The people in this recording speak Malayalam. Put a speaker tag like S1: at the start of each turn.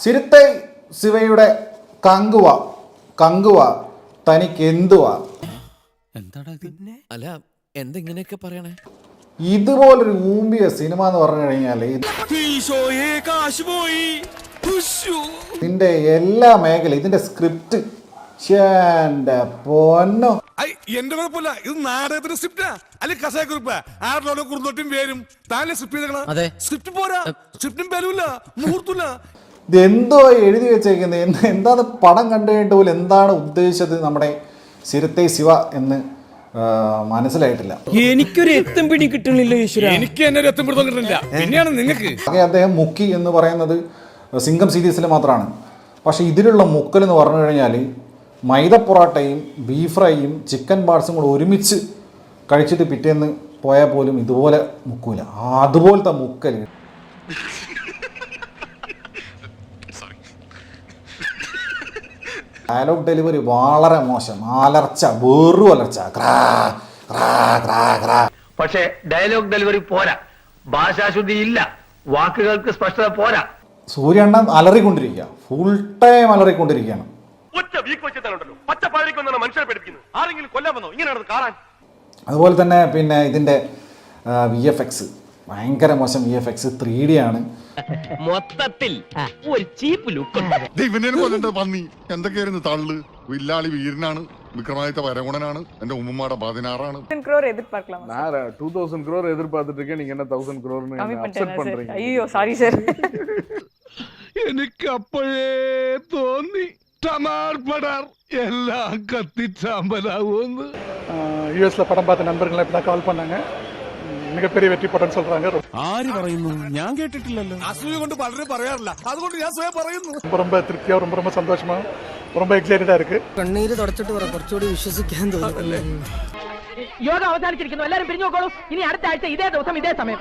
S1: സിരുത്തെ ശിവയുടെ കങ്കുവ തനിക്ക് എന്തുവാ?
S2: എന്താടാ അല്ല എന്തെങ്ങനെയൊക്കെ പറയണേ?
S1: ഇതുപോലൊരു ഊമ്പിയ സിനിമ എന്ന് പറഞ്ഞു കഴിഞ്ഞാൽ ഇതിന്റെ എല്ലാ മേഖല, ഇതിന്റെ സ്ക്രിപ്റ്റ് പൊന്നോ.
S3: എന്റെ കുഴപ്പമില്ല, ഇത് നാടകത്തിന്റെ സ്ക്രിപ്റ്റാ അല്ലെ കസായക്കുറിപ്പ് ആരുടെ കുറുന്നോട്ടും പേരും താനെ സ്ക്രിപ്റ്റ് സ്ക്രിപ്റ്റ് പോരാ, സ്ക്രിപ്റ്റും പേരുമില്ല, മുഹൂർത്തില്ല.
S1: ഇതെന്തോ എഴുതി വെച്ചേക്കുന്നത്, എന്താണ് പടം കണ്ടു കഴിഞ്ഞിട്ട് പോലും എന്താണ് ഉദ്ദേശിച്ചത് നമ്മുടെ സിരുത്തെ ശിവ എന്ന് മനസ്സിലായിട്ടില്ല.
S2: എനിക്കൊരു എത്തും പിടി കിട്ടണില്ല ഈശ്വര.
S3: എനിക്ക് എന്നെ ഒരു എത്തും പിടുത്തം കിട്ടുന്നില്ല. പിന്നെയാണ് നിങ്ങൾക്ക്
S1: അദ്ദേഹം മുക്കി എന്ന് പറയുന്നത് സിംഗം സീരീസിൽ മാത്രമാണ്. പക്ഷെ ഇതിലുള്ള മുക്കൽ എന്ന് പറഞ്ഞു കഴിഞ്ഞാൽ മൈദ പൊറോട്ടയും ബീഫ് ഫ്രൈയും ചിക്കൻ പാർട്സും കൂടെ ഒരുമിച്ച് കഴിച്ചിട്ട് പിറ്റേന്ന് പോയാൽ പോലും ഇതുപോലെ മുക്കൂല. അതുപോലത്തെ മുക്കൽ. ഡയലോഗ് ഡെലിവറി വളരെ മോശം, അലർച്ച, വെറും അലർച്ച.
S4: പക്ഷേ ഡയലോഗ് ഡെലിവറി പോരാ, ഭാഷാശുദ്ധി ഇല്ല, വാക്കുകൾക്ക് സ്പഷ്ടത പോരാ.
S1: സൂര്യണ്ണൻ അലറിക്കൊണ്ടിരിക്കുക, ഫുൾ ടൈം അലറിക്കൊണ്ടിരിക്കുകയാണ്. അതുപോലെ തന്നെ പിന്നെ ഇതിൻ്റെ VFX ഭയങ്കര മോശം. VFX 3D ആണ്.
S4: മൊത്തത്തിൽ ഒരു ചീപ്പ് ലുക്ക്.
S5: പന്നി എന്തൊക്കെയായിരുന്നു തള്ളു. വില്ലാളി വീരനാണ്, വിക്രമാദിത്യ വരഗുണനാണ്, എന്റെ ഉമ്മമാടെ 16
S6: 2000 crore எதிர்பார்த்துட்டு இருக்கேன். நீங்க என்ன 1000 crore அப்செட் பண்றீங்க?
S7: ஐயோ சாரி சார்.
S3: എനിക്ക് അപ്പോഴേ തോന്നി ടമാർ പടാർ എല്ലാം കത്തിച്ചാമ്പലാവുമെന്ന്.
S6: യുഎஸ்ல படம் பார்த்த நண்பர்கள் இப்பதான் கால் பண்ணாங்க. மிகப்பெரிய வெற்றி படம்னு சொல்றாங்க.
S2: ആര് പറയുന്നു? ഞാൻ കേട്ടിട്ടില്ലല്ലോ.
S3: അസൂയ കൊണ്ട് പലരും പറയാറില്ല, അതുകൊണ്ട് ഞാൻ സ്വയം പറയുന്നു.
S6: ரொம்ப திருப்தியா, ரொம்ப சந்தோஷமா, ரொம்ப எக்ஸைட்டடா இருக்கு.
S8: കണ്ണീര് തുടച്ചിട്ട് പറ, കുറച്ചുകൂടി വിശ്വസിക്കാൻ തോന്നുന്നു.
S7: യോഗ അവസാനിച്ചിരിക്കുന്നു, എല്ലാരും പിരിഞ്ഞു നോക്കോളൂ. ഇനി അടുത്ത ആഴ്ച ഇതേ ദിവസം ഇതേ സമയം.